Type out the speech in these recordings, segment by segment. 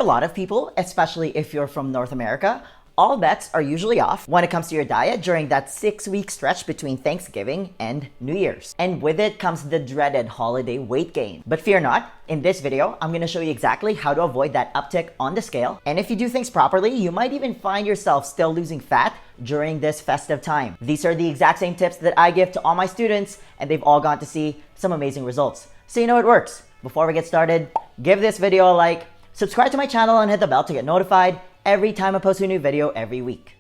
lot of people, especially if you're from North America, all bets are usually off when it comes to your diet during that 6-week stretch between Thanksgiving and New Year's. And with it comes the dreaded holiday weight gain. But fear not, in this video, I'm gonna show you exactly how to avoid that uptick on the scale. And if you do things properly, you might even find yourself still losing fat during this festive time. These are the exact same tips that I give to all my students, and they've all gone to see some amazing results. So you know it works. Before we get started, give this video a like, subscribe to my channel, and hit the bell to get notified every time I post a new video every week.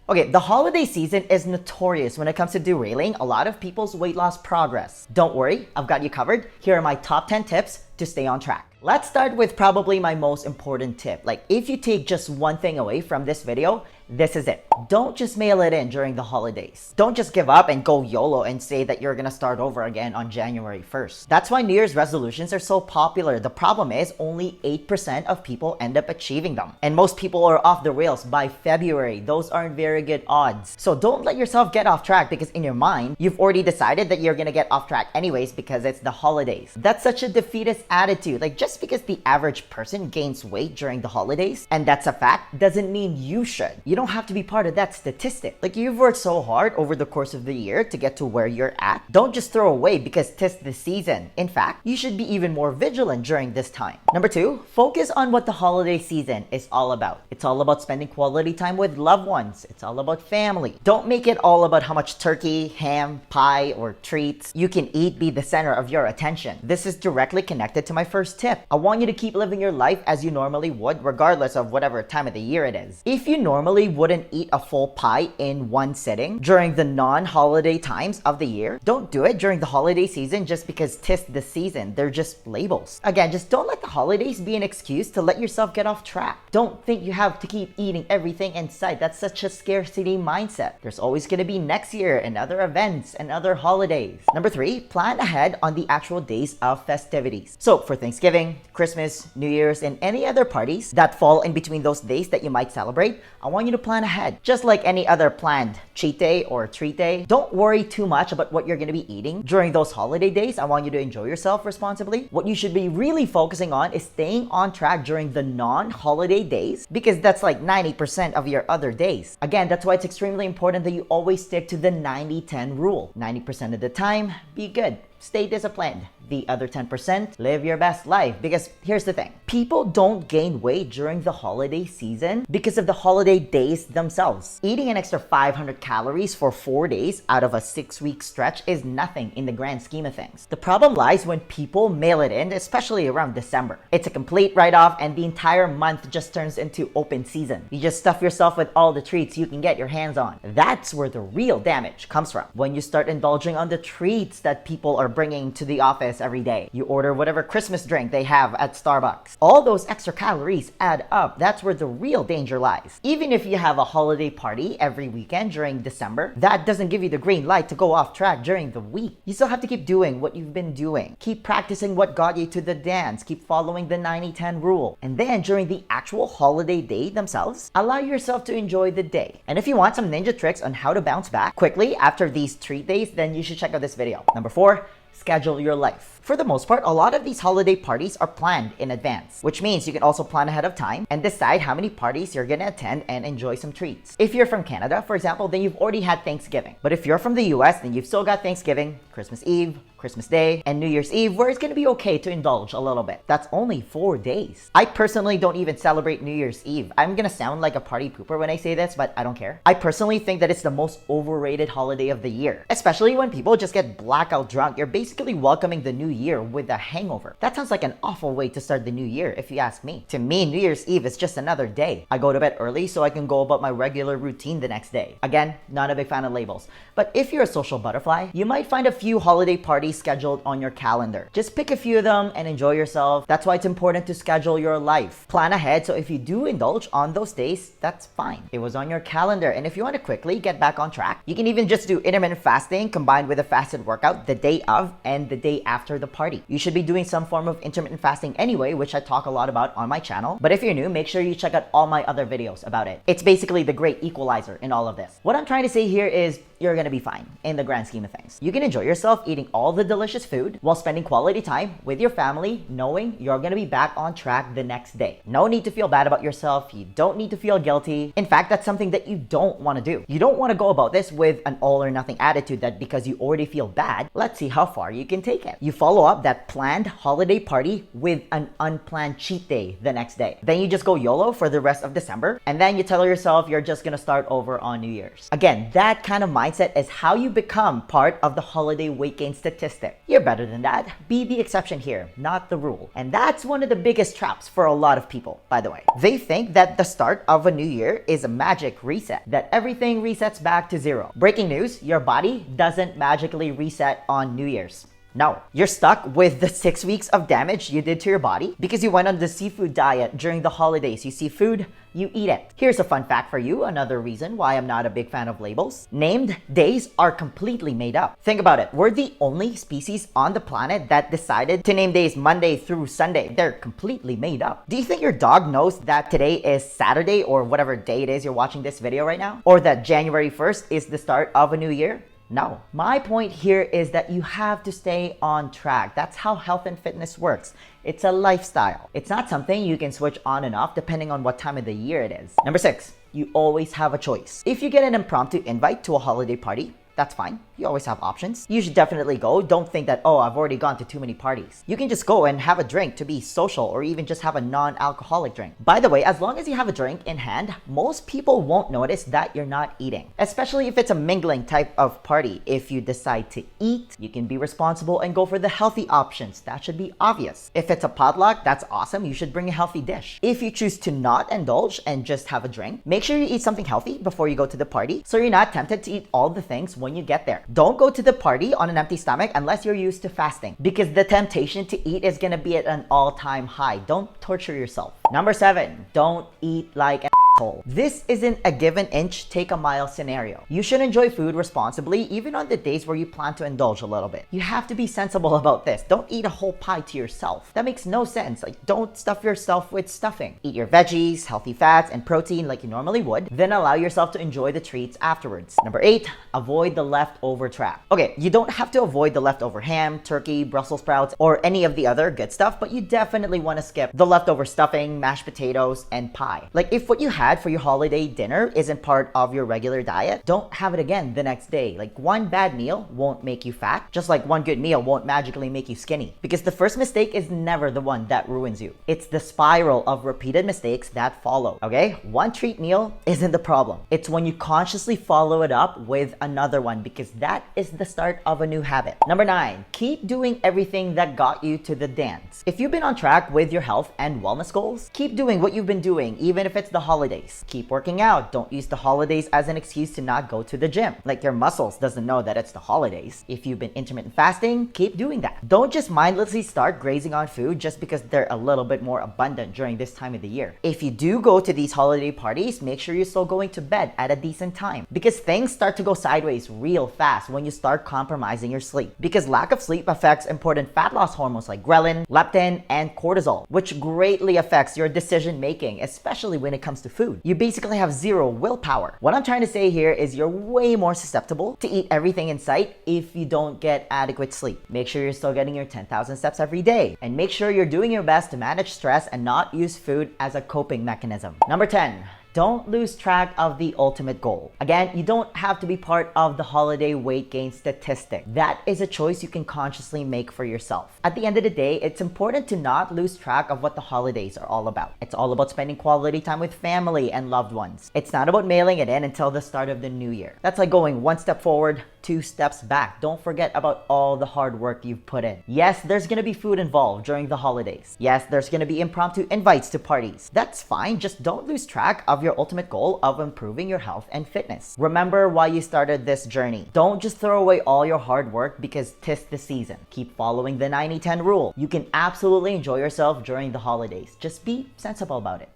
Okay, the holiday season is notorious when it comes to derailing a lot of people's weight loss progress. Don't worry, I've got you covered. Here are my top 10 tips to stay on track. Let's start with probably my most important tip. Like, if you take just one thing away from this video, this is it. Don't just mail it in during the holidays. Don't just give up and go YOLO and say that you're gonna start over again on January 1st. That's why New Year's resolutions are so popular. The problem is only 8% of people end up achieving them. And most people are off the rails by February. Those aren't very good odds. So don't let yourself get off track because in your mind, you've already decided that you're gonna get off track anyways because it's the holidays. That's such a defeatist attitude. Like, just because the average person gains weight during the holidays, and that's a fact, doesn't mean you should. You don't have to be part of that statistic. Like, you've worked so hard over the course of the year to get to where you're at. Don't just throw away because 'tis the season. In fact, you should be even more vigilant during this time. Number 2, focus on what the holiday season is all about. It's all about spending quality time with loved ones. It's all about family. Don't make it all about how much turkey, ham, pie, or treats you can eat be the center of your attention. This is directly connected to my first tip. I want you to keep living your life as you normally would, regardless of whatever time of the year it is. If you normally wouldn't eat a full pie in one sitting during the non-holiday times of the year, don't do it during the holiday season just because 'tis the season. They're just labels. Again, just don't let the holidays be an excuse to let yourself get off track. Don't think you have to keep eating everything in sight. That's such a scarcity mindset. There's always going to be next year and other events and other holidays. Number 3, plan ahead on the actual days of festivities. So for Thanksgiving, Christmas, New Year's, and any other parties that fall in between those days that you might celebrate, I want you to plan ahead. Just like any other planned cheat day or treat day, don't worry too much about what you're going to be eating during those holiday days. I want you to enjoy yourself responsibly. What you should be really focusing on is staying on track during the non-holiday days because that's like 90% of your other days. Again, that's why it's extremely important that you always stick to the 90-10 rule. 90% of the time, be good. Stay disciplined. The other 10%, live your best life. Because here's the thing. People don't gain weight during the holiday season because of the holiday days themselves. Eating an extra 500 calories for 4 days out of a 6-week stretch is nothing in the grand scheme of things. The problem lies when people mail it in, especially around December. It's a complete write-off and the entire month just turns into open season. You just stuff yourself with all the treats you can get your hands on. That's where the real damage comes from. When you start indulging on the treats that people are bringing to the office every day. You order whatever Christmas drink they have at Starbucks. All those extra calories add up. That's where the real danger lies. Even if you have a holiday party every weekend during December, that doesn't give you the green light to go off track during the week. You still have to keep doing what you've been doing. Keep practicing what got you to the dance. Keep following the 90-10 rule. And then during the actual holiday day themselves, allow yourself to enjoy the day. And if you want some ninja tricks on how to bounce back quickly after these treat days, then you should check out this video. Number 4, schedule your life. For the most part, a lot of these holiday parties are planned in advance, which means you can also plan ahead of time and decide how many parties you're gonna attend and enjoy some treats. If you're from Canada, for example, then you've already had Thanksgiving. But if you're from the US, then you've still got Thanksgiving, Christmas Eve, Christmas Day, and New Year's Eve, where it's gonna be okay to indulge a little bit. That's only 4 days. I personally don't even celebrate New Year's Eve. I'm gonna sound like a party pooper when I say this, but I don't care. I personally think that it's the most overrated holiday of the year, especially when people just get blackout drunk. You're basically welcoming the new year with a hangover. That sounds like an awful way to start the new year, if you ask me. To me, New Year's Eve is just another day. I go to bed early so I can go about my regular routine the next day. Again, not a big fan of labels. But if you're a social butterfly, you might find a few holiday parties scheduled on your calendar. Just pick a few of them and enjoy yourself. That's why it's important to schedule your life. Plan ahead so if you do indulge on those days, that's fine. It was on your calendar. And if you want to quickly get back on track, you can even just do intermittent fasting combined with a fasted workout the day of and the day after the party. You should be doing some form of intermittent fasting anyway, which I talk a lot about on my channel. But if you're new, make sure you check out all my other videos about it. It's basically the great equalizer in all of this. What I'm trying to say here is you're gonna be fine in the grand scheme of things. You can enjoy yourself eating all the delicious food while spending quality time with your family, knowing you're gonna be back on track the next day. No need to feel bad about yourself. You don't need to feel guilty. In fact, that's something that you don't want to do. You don't want to go about this with an all or nothing attitude that because you already feel bad, let's see how far you can take it. You follow up that planned holiday party with an unplanned cheat day the next day. Then you just go YOLO for the rest of December, and then you tell yourself you're just gonna start over on New Year's. Again, that kind of mindset is how you become part of the holiday weight gain statistic. You're better than that. Be the exception here, not the rule. And that's one of the biggest traps for a lot of people, by the way. They think that the start of a new year is a magic reset, that everything resets back to zero. Breaking news, your body doesn't magically reset on New Year's. No, you're stuck with the 6 weeks of damage you did to your body because you went on the seafood diet during the holidays. You see food, you eat it. Here's a fun fact for you, another reason why I'm not a big fan of labels. Named days are completely made up. Think about it. We're the only species on the planet that decided to name days Monday through Sunday. They're completely made up. Do you think your dog knows that today is Saturday or whatever day it is you're watching this video right now? Or that January 1st is the start of a new year? No. My point here is that you have to stay on track. That's how health and fitness works. It's a lifestyle. It's not something you can switch on and off depending on what time of the year it is. Number 6, you always have a choice. If you get an impromptu invite to a holiday party, that's fine. You always have options. You should definitely go. Don't think that, oh, I've already gone to too many parties. You can just go and have a drink to be social or even just have a non-alcoholic drink. By the way, as long as you have a drink in hand, most people won't notice that you're not eating, especially if it's a mingling type of party. If you decide to eat, you can be responsible and go for the healthy options. That should be obvious. If it's a potluck, that's awesome. You should bring a healthy dish. If you choose to not indulge and just have a drink, make sure you eat something healthy before you go to the party so you're not tempted to eat all the things when you get there. Don't go to the party on an empty stomach unless you're used to fasting because the temptation to eat is gonna be at an all-time high. Don't torture yourself. Number 7, don't eat like an asshole. This isn't a give an inch, take a mile scenario. You should enjoy food responsibly even on the days where you plan to indulge a little bit. You have to be sensible about this. Don't eat a whole pie to yourself. That makes no sense. Like, don't stuff yourself with stuffing. Eat your veggies, healthy fats, and protein like you normally would, then allow yourself to enjoy the treats afterwards. Number 8, avoid the leftover trap. Okay, you don't have to avoid the leftover ham, turkey, Brussels sprouts, or any of the other good stuff, but you definitely want to skip the leftover stuffing, mashed potatoes, and pie. Like, if what you had for your holiday dinner isn't part of your regular diet, don't have it again the next day. Like, one bad meal won't make you fat, just like one good meal won't magically make you skinny. Because the first mistake is never the one that ruins you. It's the spiral of repeated mistakes that follow, okay? One treat meal isn't the problem. It's when you consciously follow it up with another one because that is the start of a new habit. Number 9, keep doing everything that got you to the dance. If you've been on track with your health and wellness goals, keep doing what you've been doing, even if it's the holidays. Keep working out. Don't use the holidays as an excuse to not go to the gym. Like your muscles doesn't know that it's the holidays. If you've been intermittent fasting, keep doing that. Don't just mindlessly start grazing on food just because they're a little bit more abundant during this time of the year. If you do go to these holiday parties, make sure you're still going to bed at a decent time because things start to go sideways real fast when you start compromising your sleep. Because lack of sleep affects important fat loss hormones like ghrelin, leptin, and cortisol, which greatly affects your decision making, especially when it comes to food. You basically have zero willpower. What I'm trying to say here is you're way more susceptible to eat everything in sight if you don't get adequate sleep. Make sure you're still getting your 10,000 steps every day, and make sure you're doing your best to manage stress and not use food as a coping mechanism. Number 10, don't lose track of the ultimate goal. Again, you don't have to be part of the holiday weight gain statistic. That is a choice you can consciously make for yourself. At the end of the day, it's important to not lose track of what the holidays are all about. It's all about spending quality time with family and loved ones. It's not about mailing it in until the start of the new year. That's like going one step forward, 2 steps back. Don't forget about all the hard work you've put in. Yes, there's gonna be food involved during the holidays. Yes, there's gonna be impromptu invites to parties. That's fine, just don't lose track of your ultimate goal of improving your health and fitness. Remember why you started this journey. Don't just throw away all your hard work because 'tis the season. Keep following the 90-10 rule. You can absolutely enjoy yourself during the holidays. Just be sensible about it.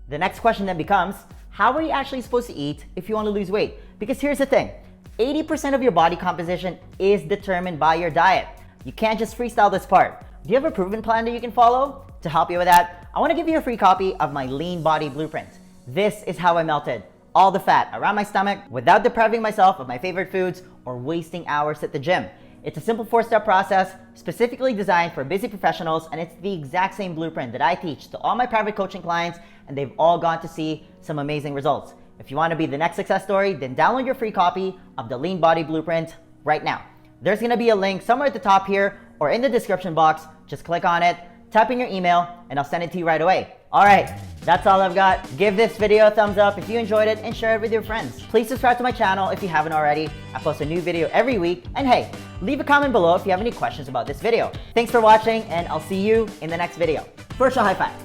The next question then becomes, how are you actually supposed to eat if you want to lose weight? Because here's the thing, 80% of your body composition is determined by your diet. You can't just freestyle this part. Do you have a proven plan that you can follow? To help you with that, I want to give you a free copy of my Lean Body Blueprint. This is how I melted all the fat around my stomach without depriving myself of my favorite foods or wasting hours at the gym. It's a simple 4-step process specifically designed for busy professionals, and it's the exact same blueprint that I teach to all my private coaching clients, and they've all gone to see some amazing results. If you want to be the next success story, then download your free copy of the Lean Body Blueprint right now. There's going to be a link somewhere at the top here or in the description box. Just click on it, type in your email, and I'll send it to you right away. All right, that's all I've got. Give this video a thumbs up if you enjoyed it and share it with your friends. Please subscribe to my channel if you haven't already. I post a new video every week. And hey, leave a comment below if you have any questions about this video. Thanks for watching, and I'll see you in the next video. First, a high five.